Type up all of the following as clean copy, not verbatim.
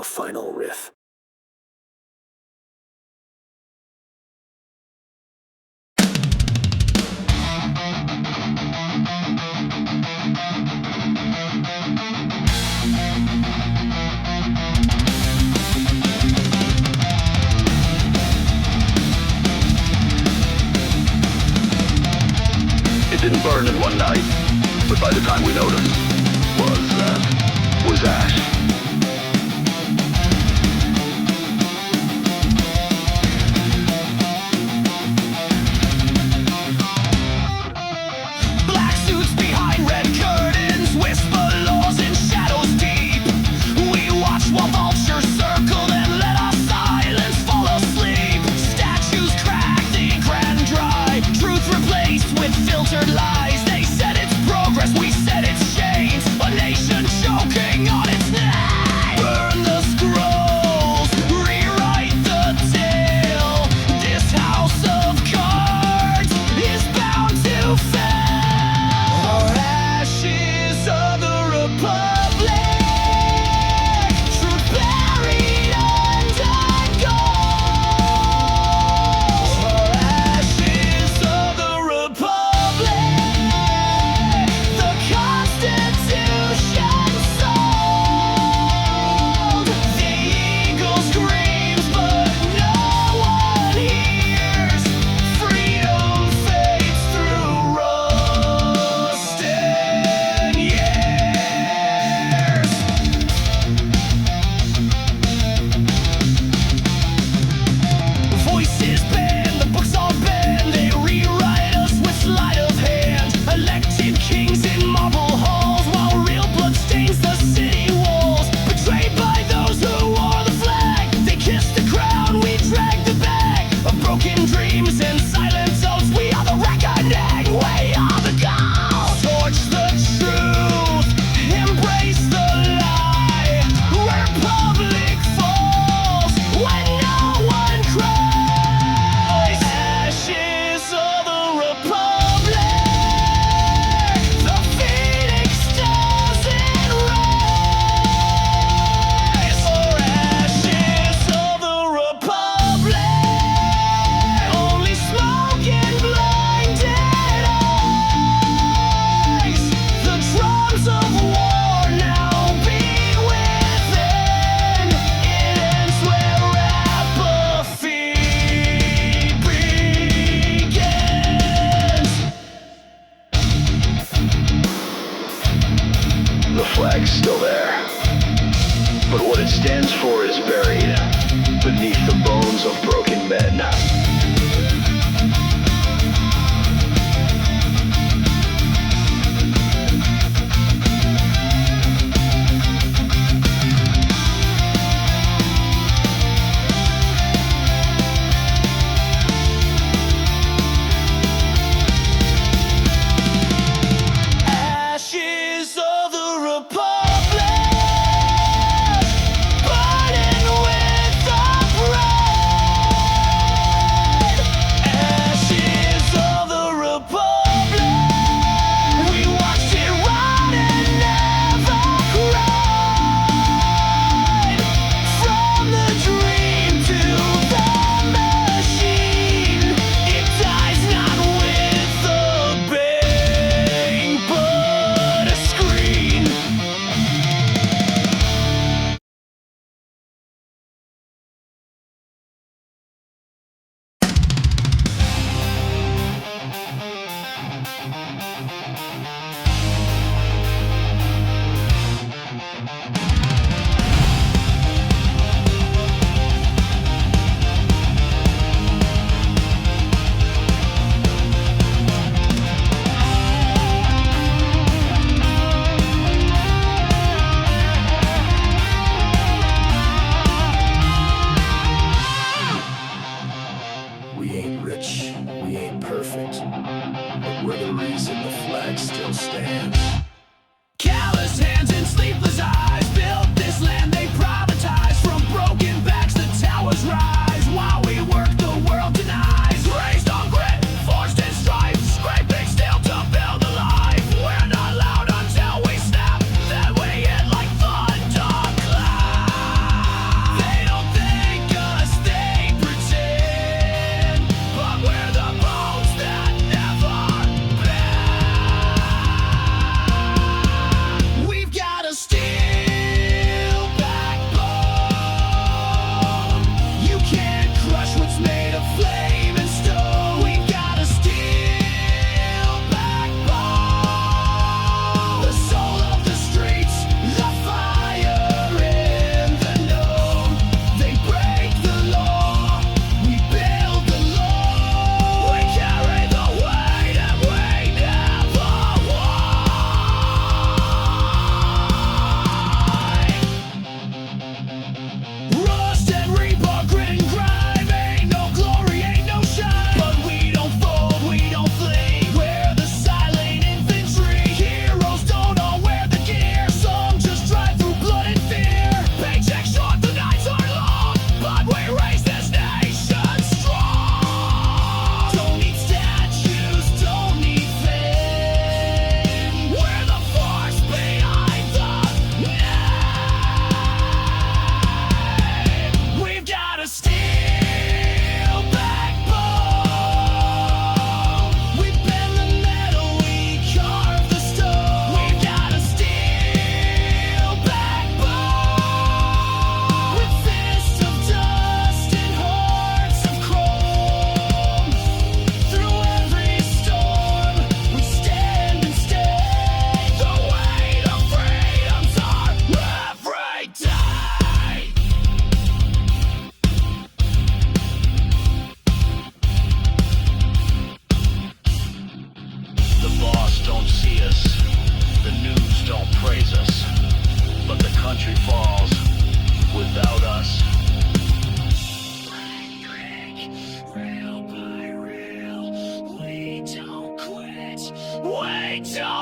the final riff. It didn't burn in one night, but by the time we noticed, was ash. Black suits behind red curtains, whisper laws in shadows deep. We watch while vultures circle and let our silence fall asleep. Statues crack, the ink ran dry, truth replaced with filtered lies. They said it's progress, we said it's change, a nation choking on its neck.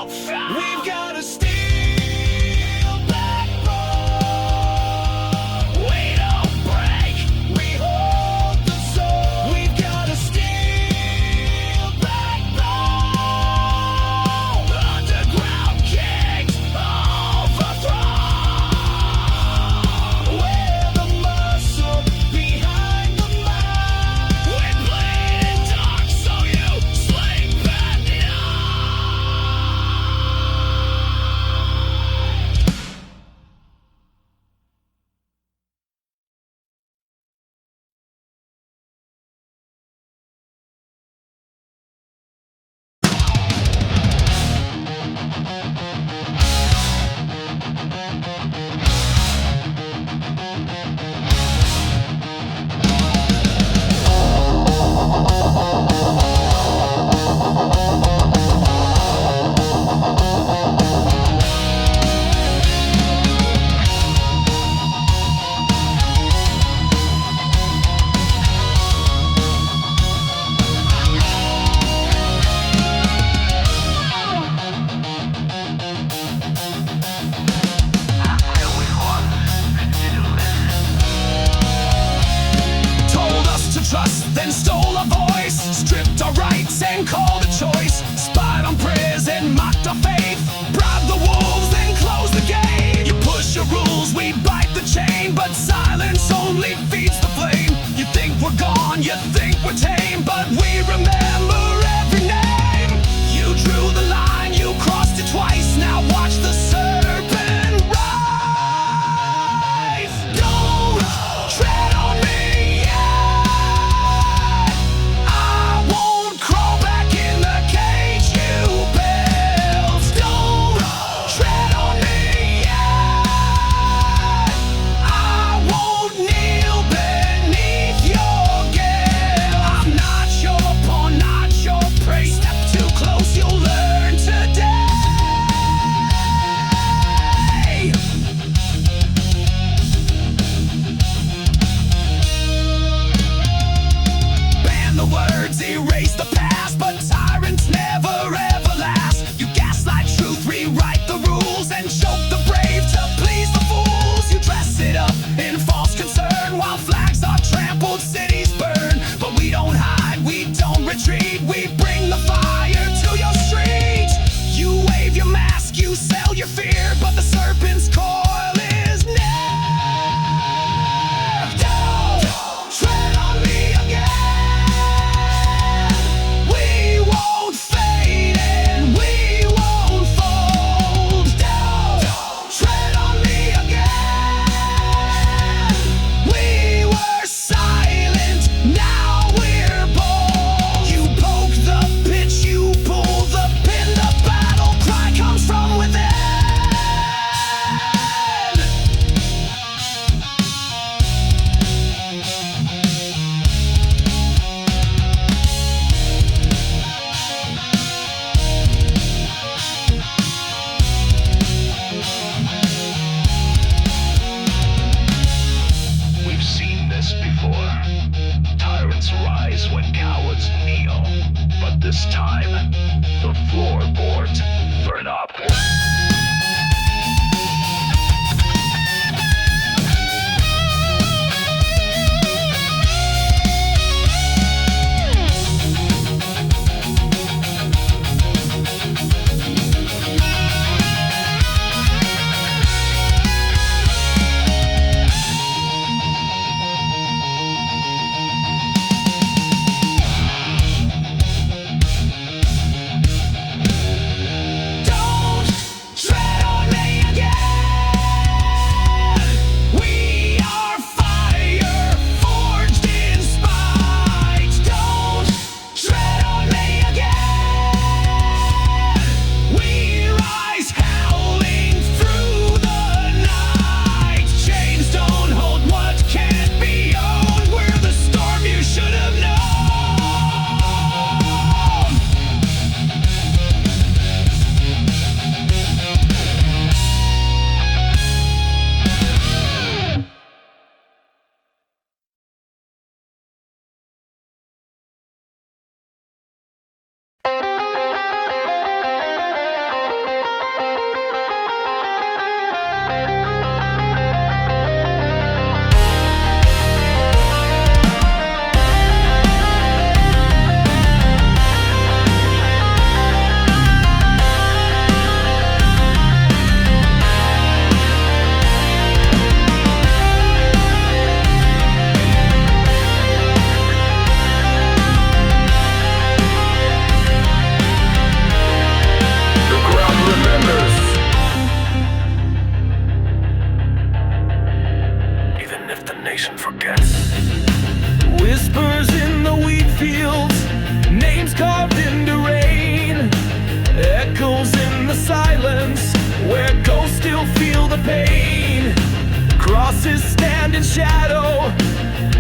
We've got a steel backbone. We don't break, we hold the soul. We've got a steel backbone. Underground kings overthrown. We're the muscle behind the mind. We bleed in dark, so you sleep at night. Told us to trust, then stole our voice. Stripped our rights and called a choice. Spied on prison, mocked our faith. Bribed the wolves, then closed the gate. You push your rules, we bite the chain. But silence only feeds the flame. You think we're gone, you think we're tame. But we remember every name. You drew the line, you crossed it twice. Now watch the serpent rise. Don't tread on me yet. I won't crawl back in the cage you built. Don't tread on me yet. I won't kneel beneath your guilt. I'm not your pawn, not your prey. Step too close, you'll learn today. Ban the words, erase the past, but tyrants never ever last. You gaslight truth, rewrite the rules, and choke the brave to please the fools. You dress it up in false concern while flags are trampled, cities burn. But we don't hide, we don't retreat, we bring the fire to your street. You wave your mask, you sell your fear, but the serpent's coil is near. Don't tread on me again. We won't fade and we won't fold. Don't tread on me again. We were silent, now we're bold. You poke the pitch, you pull the pin, the battle cry comes from within. We've seen this before. Tyrants rise when cowards kneel. But this time, the floorboards burn upward. Don't rats, whispers in the wheat fields, names carved into rain, echoes in the silence where ghosts still feel the pain. Crosses stand in shadow,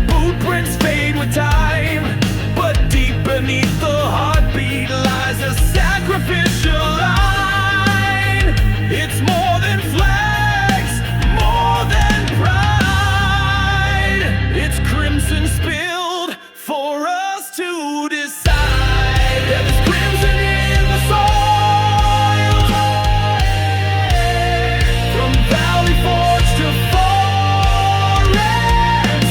boot prints fade with time, but deep beneath the heartbeat lies a sacrificial line. It's more than flags, more than pride. It's crimson spilled for us to decide. There's crimson in the soil, from valley forge to foreign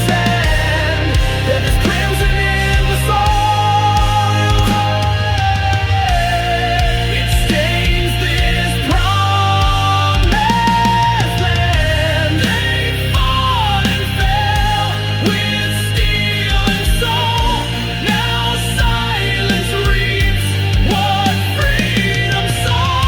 sand. There's crimson in the soil, it stains this promised land. They fought and fell with steel and soul. Now silence reaps what freedom sows.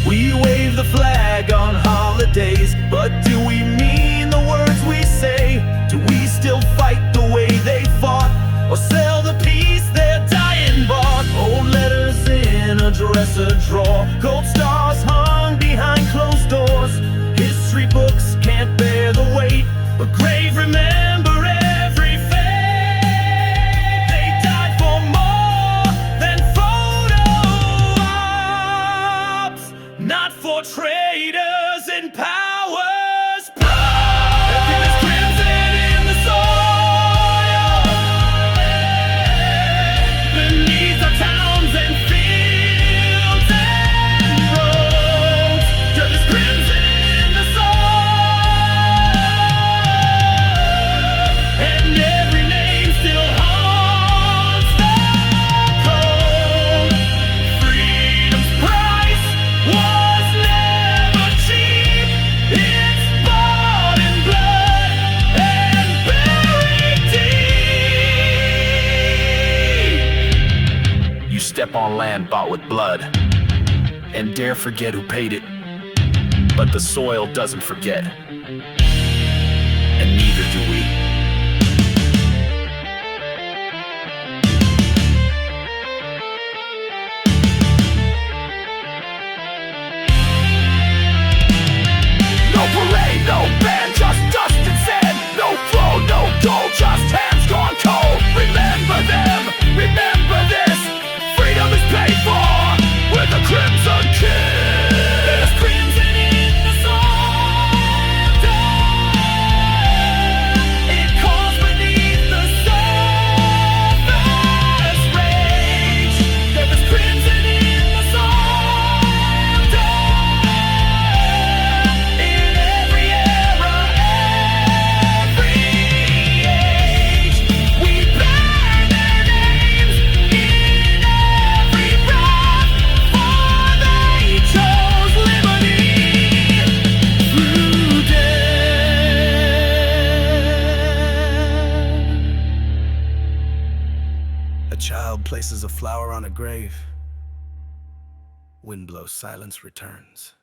We wave the flag on holidays, but do we mean the words we say? Do we still fight the way they fought, or sell the peace their dying bought? Old letters in a dresser drawer, gold stars hung behind closed doors. History books can't bear the weight, but grave remember every fate. They died for more than photo ops, not for traitors and power's pride. There's crimson in the soil, beneath our towns and fields and roads. There's crimson in the soil, and every name still haunts the cold. Freedom's price was never cheap. It's bought in blood and buried deep. You step on land bought with blood and dare forget who paid it, but the soil doesn't forget, and neither do we. No parade, no band, just dust and sand. No flow, no gold, just hands gone cold. Remember them, remember this. Freedom is paid for with a crimson kiss. There's crimson in the soil. It calls beneath the surface rage. There is crimson in the soil. In every era, every age, we bear their names in every breath, for they chose liberty through death. A child places a flower on a grave. Wind blows, silence returns.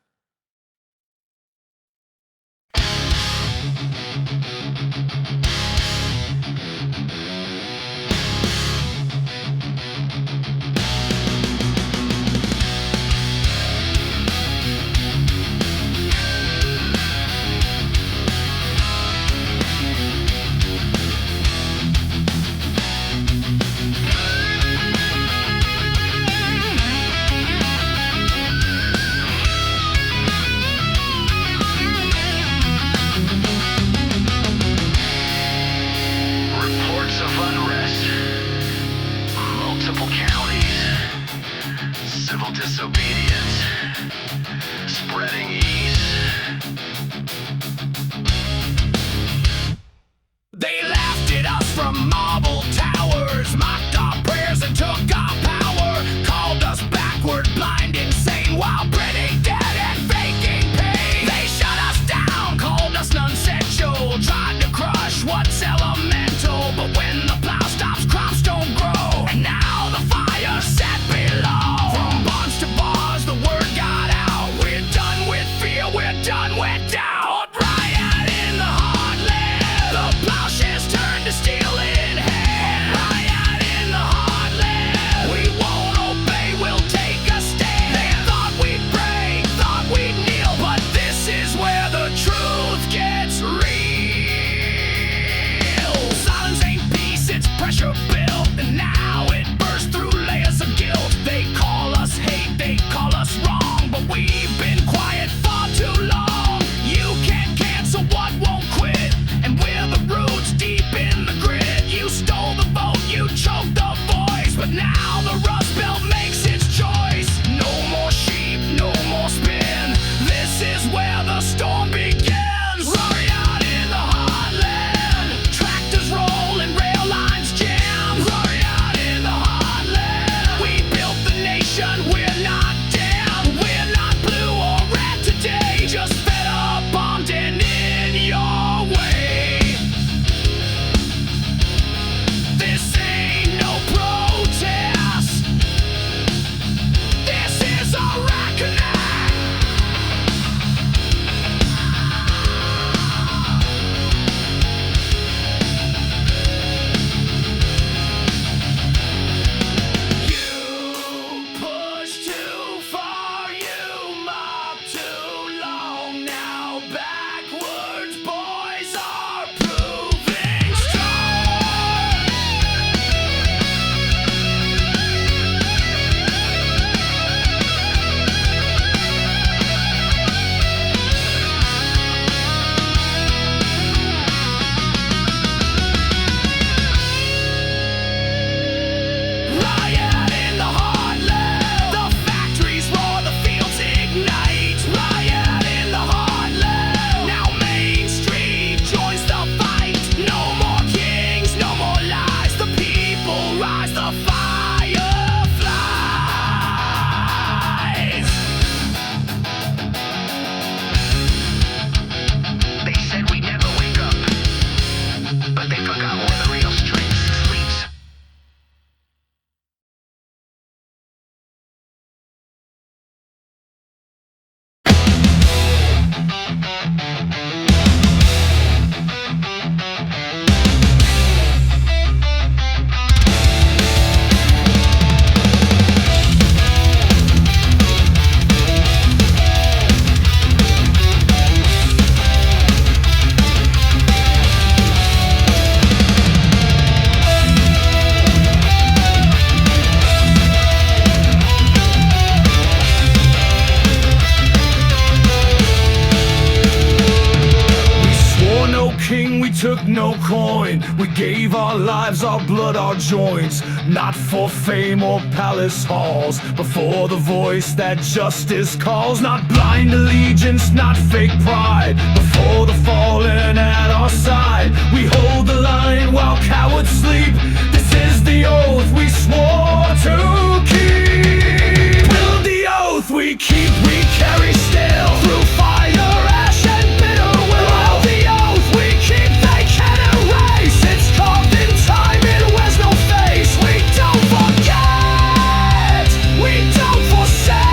took no coin. We gave our lives, our blood, our joints, not for fame or palace halls, but for the voice that justice calls. Not blind allegiance, not fake pride, but for the fallen at our side. We hold the line while cowards sleep. This is the oath we swore to keep. Will the oath we keep, we carry still, through fire, ash, and bitter will. Will the oath we keep, they can't erase. It's carved in time, it wears no face. We don't forget, we don't forsake.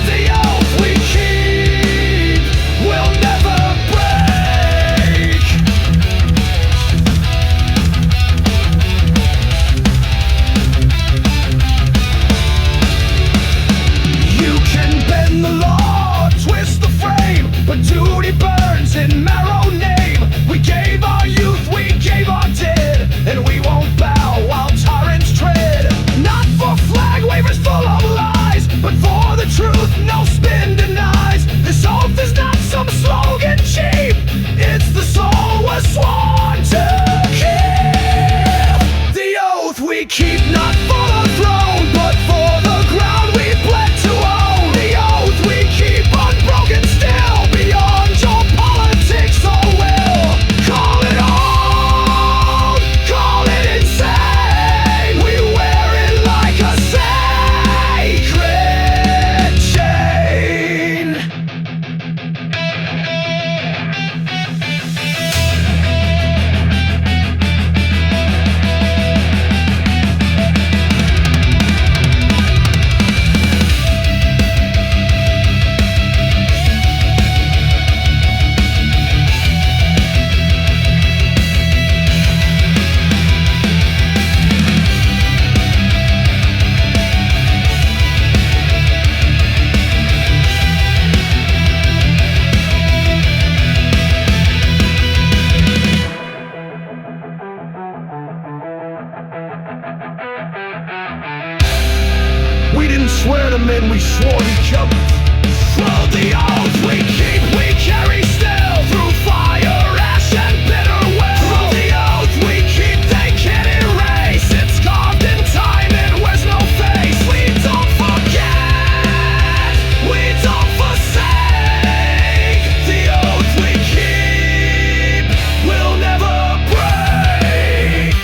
The oath we keep will never break. You can bend the law, twist the frame, but duty burns in marrow name. We gave our youth, we gave our dead, and we won't bow while tyrants tread. Not for flag wavers full of lies, but for the truth no spin denies. This oath is not some slogan cheap, it's the soul we're sworn to keep. The oath we keep, not for the throne, but for the ground we bled to own. The oath we keep, unbroken still, beyond your politics or will. Call it old, call it insane. We wear it like a sacred chain. We didn't swear to men, we swore to each other. Well, the oath we keep, we carry still, through fire, ash, and bitter will. Well, the oath we keep, they can't erase. It's carved in time, it wears no face. We don't forget, we don't forsake. The oath we keep will never break.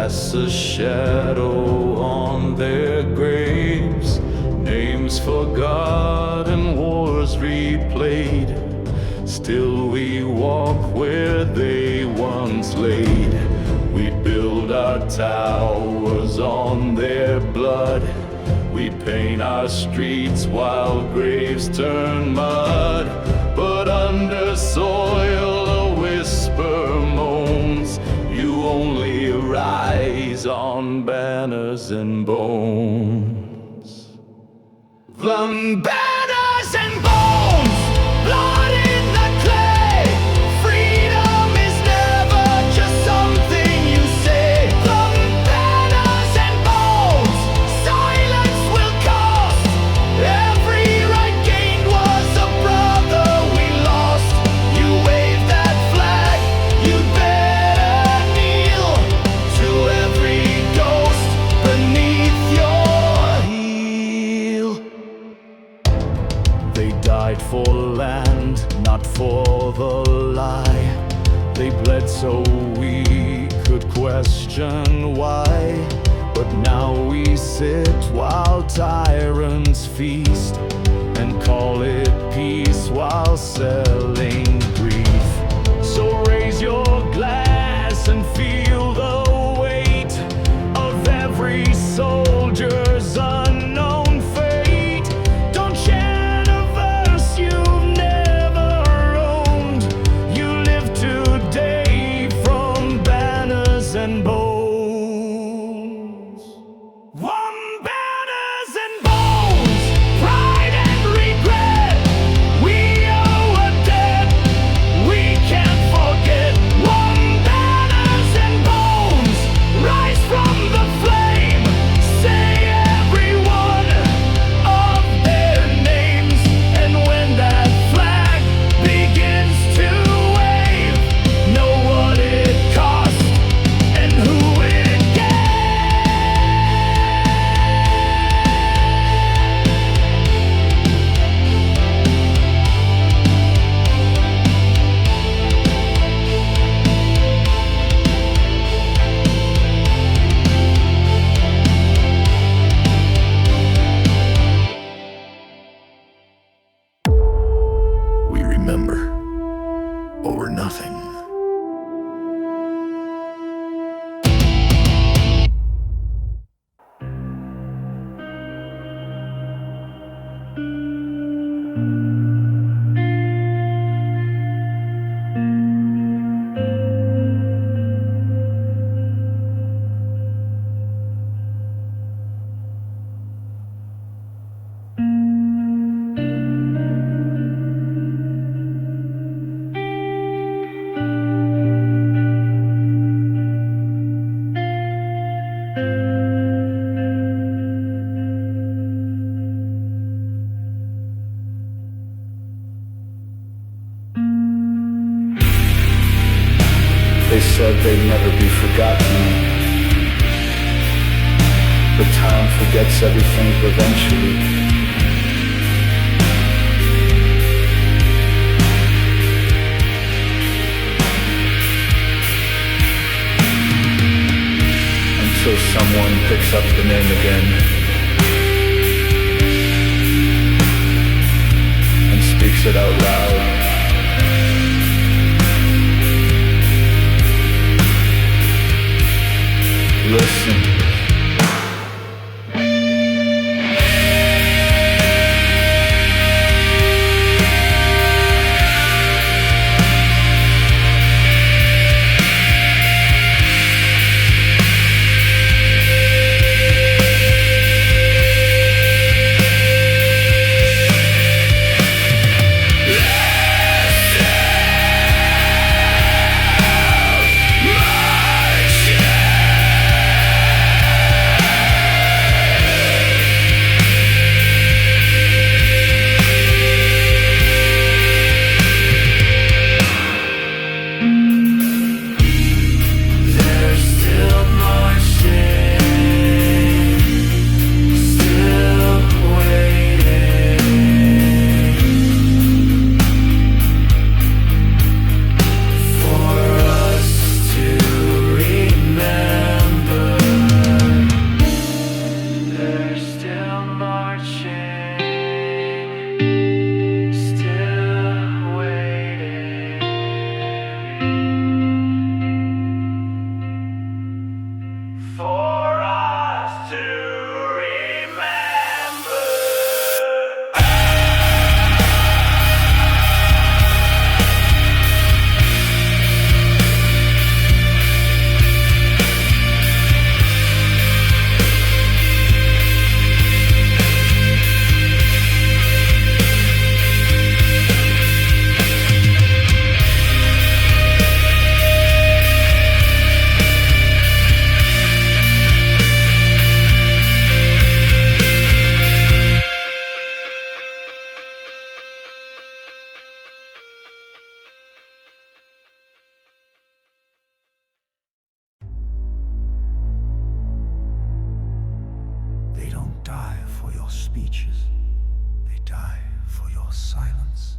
casts a shadow on their graves. Names forgotten, wars replayed. Still we walk where they once laid. We build our towers on their blood. We paint our streets while graves turn mud. But under soil a whisper moans. You only rise on banners and bones. From banners and bones, blood in the clay. Freedom is never just something you say. From banners and bones, silence will cost. Every right gained was a brother we lost. You wave that flag, you'd better kneel to every ghost beneath your heel. They died for land, not for the lie. They bled so we could question why. But now we sit while tyrants feast and call it peace while selling grief. So raise your glass and feel the weight of every soldier's unknown fate. Don't chant a verse you've never owned. You live today from banners and bones. One banners and bones, pride and regret. We owe a debt we can't forget. One banners and bones, rise from the flame. said they'd never be forgotten. But time forgets everything eventually. Until someone picks up the name again and speaks it out loud. Listen. They don't die for your speeches. They die for your silence.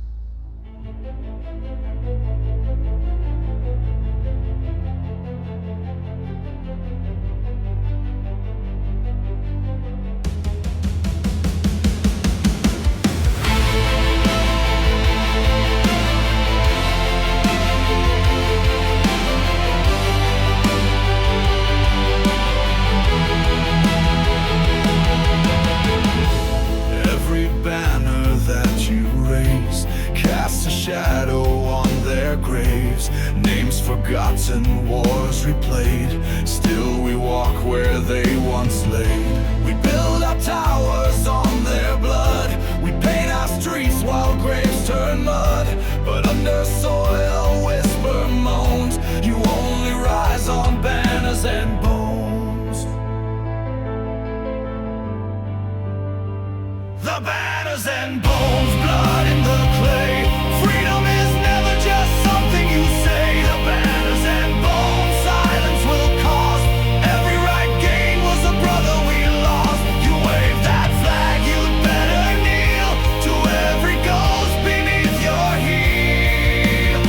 Every banner that you raise casts a shadow on their graves. Names forgotten, wars replayed. Still we walk where they once laid. We build our towers on their blood. We paint our streets while graves turn mud. But under soil whisper moans. You only rise on banners and bones. The banners and bones, blood in the clay. Freedom is never just something you say. The banners and bones, silence will cost. Every right gain was a brother we lost. You wave that flag, you'd better kneel to every ghost beneath your heel.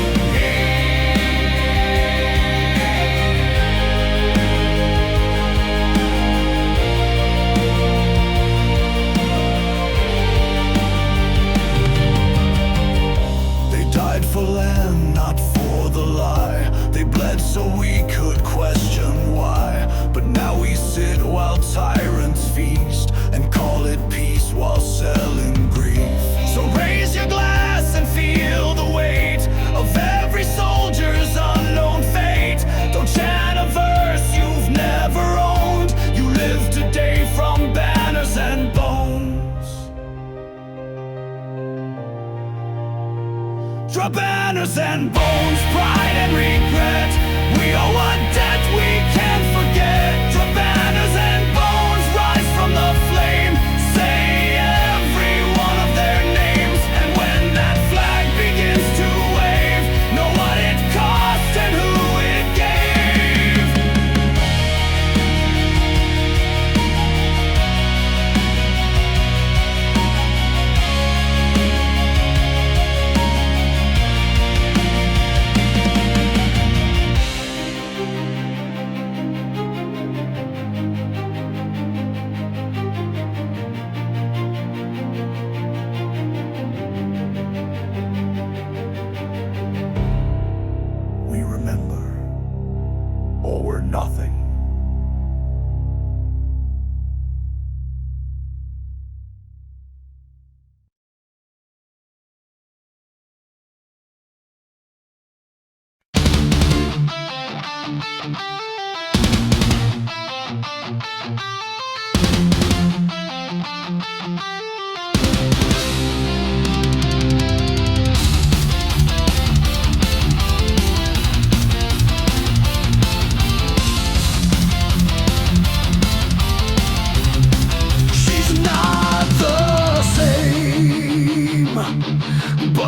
They died for land, not for the lie. They bled so we could question why. But now we sit while tyrants feast and call it peace while selling grief. So raise your glass and feel the weight of every soldier's unknown fate. Don't chant a verse you've never owned. You live today from banners and bones. Draw banners and bones, pride and regret. We owe a debt we can't forget. Draw banners and bones, rise from the flame. Say every one of their names. And when that flag begins to wave, know what it cost and who it gave.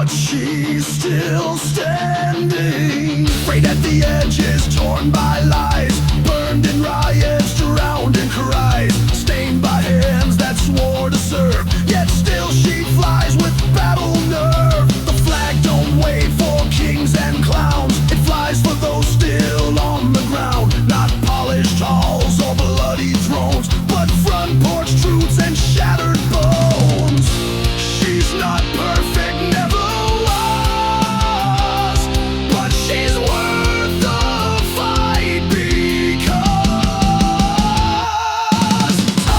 but she's still standing. Frayed at the edges, torn by lies, burned in riots, drowned in cries, stained by hands that swore to serve, yet still she flies with battle nerve. The flag don't wait for kings and clowns, it flies for those still on the ground. Not polished halls or bloody thrones, but front porch truths and shattered bones. She's not perfect, never was, but she's worth the fight because a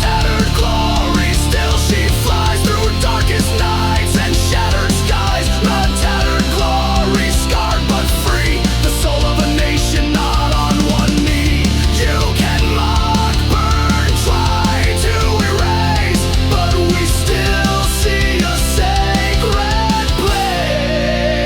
tattered glory, still she flies through darkest nights and shattered skies. A tattered glory, scarred but free, the soul of a nation not on one knee. You can mock, burn, try to erase, but we still see a sacred place.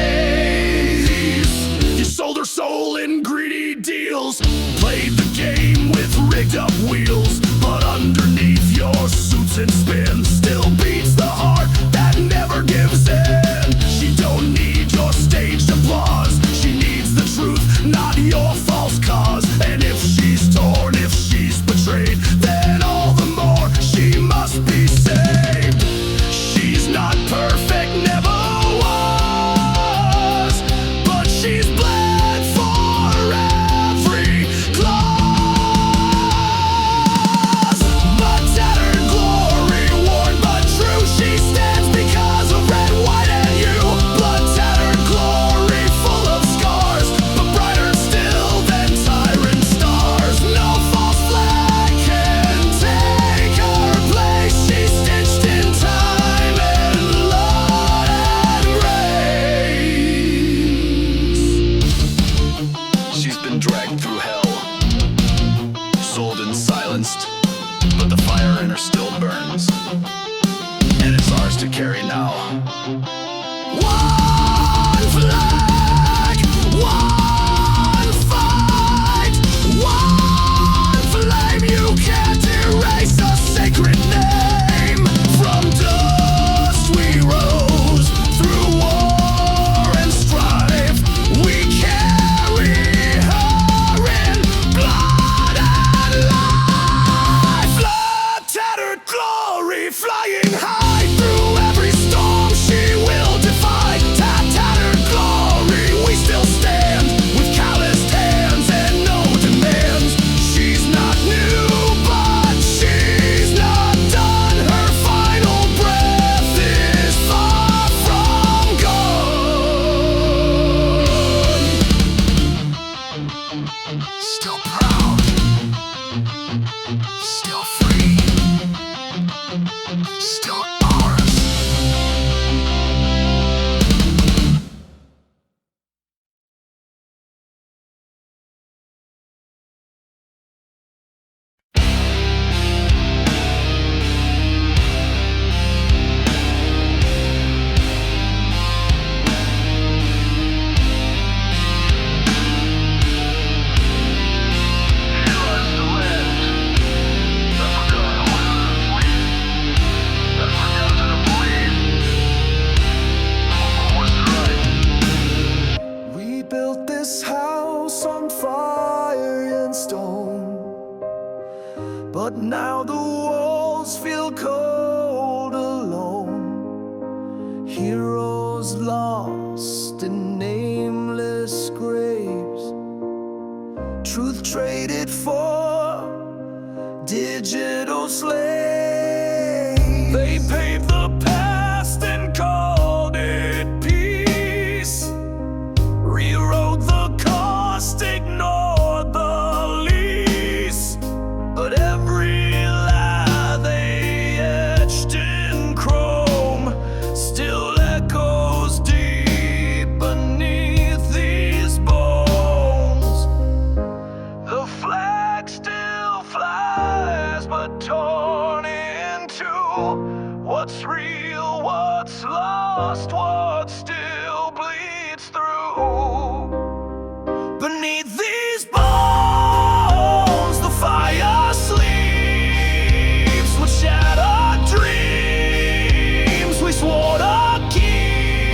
You sold her soul in greedy deals, played the game with rigged up wheels, but underneath your suits and spins still beats the heart that never gives in. She don't need your staged applause, she needs the truth, not your false cause. And if she's torn, if she's betrayed, then all the more she must be saved. She's not perfect, never was, but she's bled for every clause. But tattered glory, worn but true, she stands because of red, white, and you. Blood tattered glory, full of scars, but brighter still than tyrant stars. No false flag can take her place. She's stitched in time and blood and grace. She's been dragged through hell, sold and silenced, but the fire in her still burns, and it's ours to carry now. One flag, one fight, one flame. You can't erase a sacred name. From dust we rose, through war and strife. We carry her in blood and life. Blood tattered glory, flying high through every storm she will defy. Tattered glory, we still stand with calloused hands and no demands. She's not new, but she's not done. Her final breath is far from gone. Still proud, still free, still ours. We built this house on fire and stone, but now the walls feel cold alone. Heroes lost in nameless graves, truth traded for digital slaves. They paved the past and called it peace, rewrote the cost, ignored the lease. But every lie they etched in chrome still echoes deep beneath these bones. The flag still flies, but torn into what's real, what's lost, what still bleeds through. Beneath these bones, the fire sleeps with shattered dreams we swore to keep.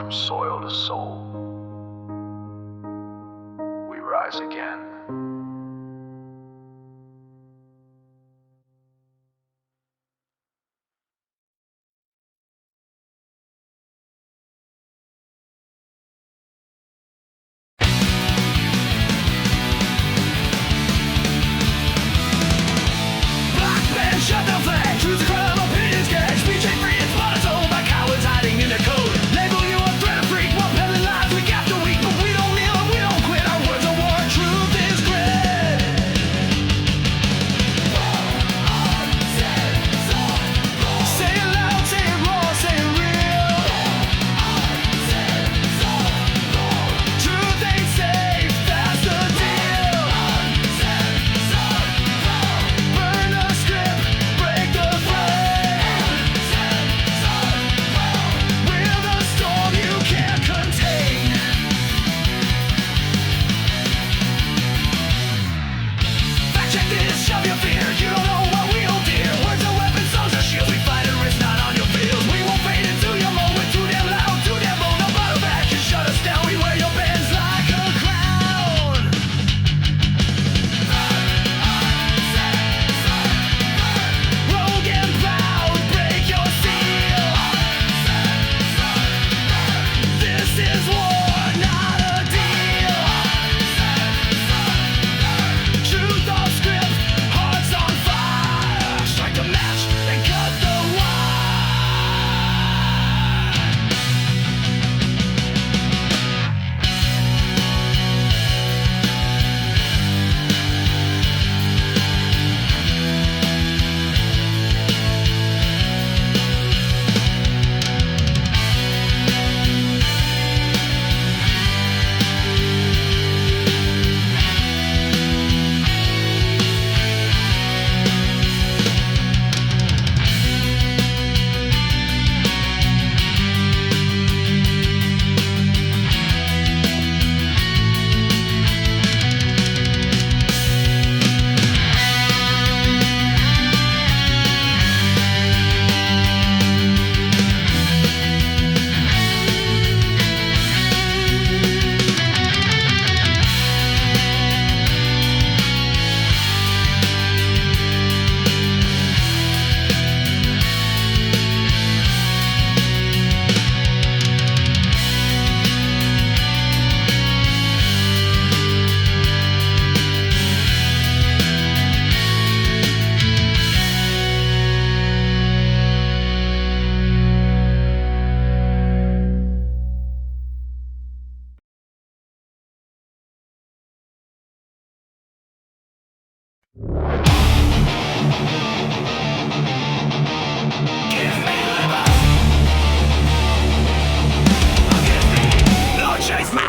from soil to soul. We rise again. Shut the flag, choose a crime, opinions catch. Speech ain't free, it's monotone by cowards hiding in the code. Label you a threat, a freak, we're peddling lies week after week. But we don't kneel and we don't quit, our words are war, truth is grit. Say it loud, say it raw, say it real. Truth ain't safe, that's the deal. Burn the script, break the frame. We're the storm you can't contain. Fact check this, shove your fear. You don't know what we hold dear. Words are weapons, songs are shields. We fight and risk not on your fields. We won't fade into your moment. Too damn loud, too damn bold. No bottle back can shut us down. We wear your bands like a crown. Rogue and proud, break your seal. This is war, not a deal. Truth off script, hearts on fire. Strike a match and cut the wire. Lord, chase me.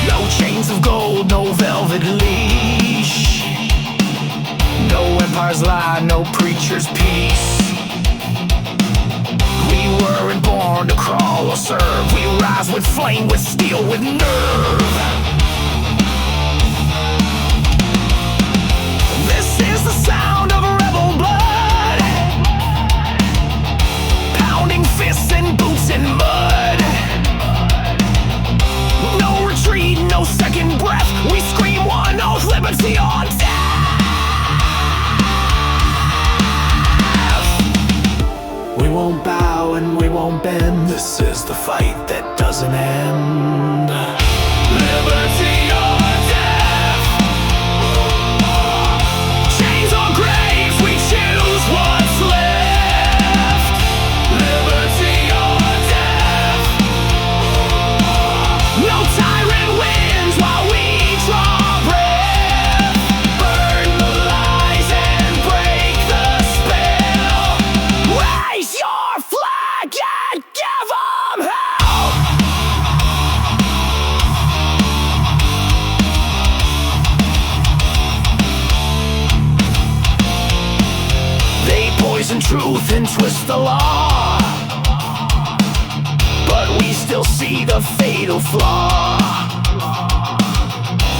No chains of gold, no velvet leash. No empire's lie, no preacher's peace. We weren't born to crawl or serve. We rise with flame, with steel, with nerve. This is the sound of rebel blood. Pounding fists and boots in mud. No retreat, no second breath. We scream one oath, liberty or death. We won't bow and we won't bend. This is the fight that doesn't end. Liberty or death. Chains or graves, we choose what's left. Liberty or death. No tyrant wins while we draw breath. Burn the lies and break the spell. Raise your flag and give 'em hell. truth and twist the law, but we still see the fatal flaw.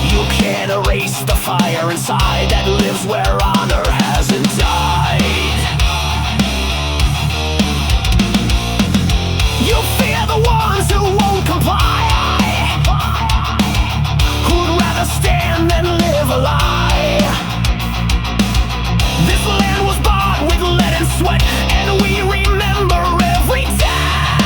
You can't erase the fire inside that lives where honor hasn't died. You fear the ones who won't comply, who'd rather stand than live a lie. This land was bought with lead and sweat, and we remember every debt.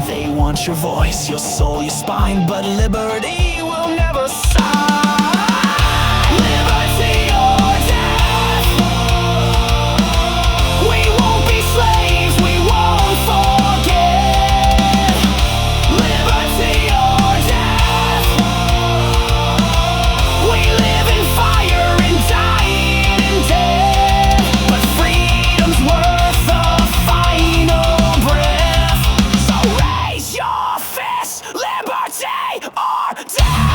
They want your voice, your soul, your spine, but liberty will never sign. Liberty or death. We won't be slaves, we won't forget. Liberty or death. We live in fire and dying in death, but freedom's worth the final breath. So raise your fist, liberty or death.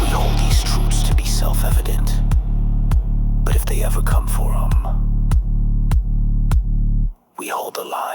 We hold these truths to be self-evident, but if they ever come for 'em, we hold the line.